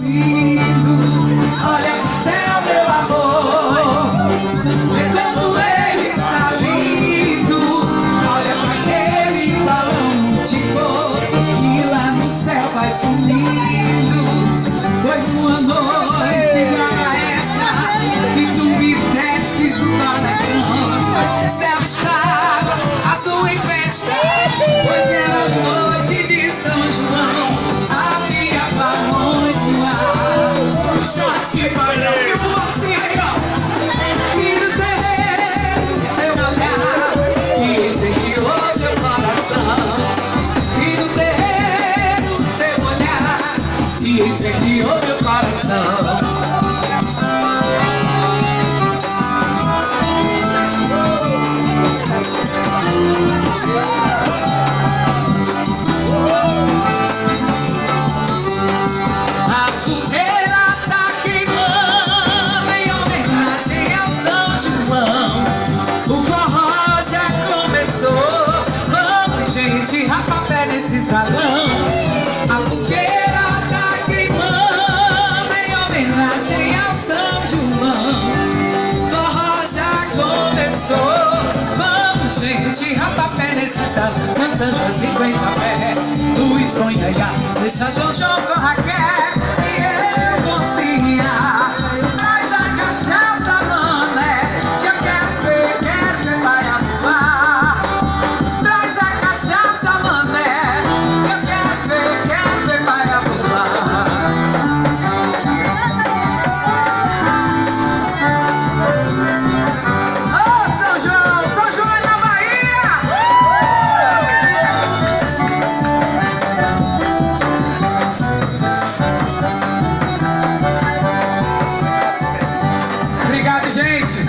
Olha pro céu, meu amor, vê como ele está lindo. Olha pra aquele balão de cor que lá no céu vai sumindo. Foi uma noite igual a essa que tu me destes o coração. O céu estava azul em festa, pois era noite de São João. Havia balões no ar. Shots que falham, e o mocinho aí, ó. E no terreiro, eu olhar, dizem que ouve meu coração. E no terreiro, eu olhar, dizem que ouve meu coração. Salão, a fogueira tá queimando em homenagem ao São João. Forró já começou, vamos gente, rapapé nesse salão. Dançando as 50 pé, Luiz com Yaya, deixa Jojo com Raquel e eu com Cia. Traz a cachaça, mané, que eu quero ver vai arrumar. Traz a cachaça, mané, gente.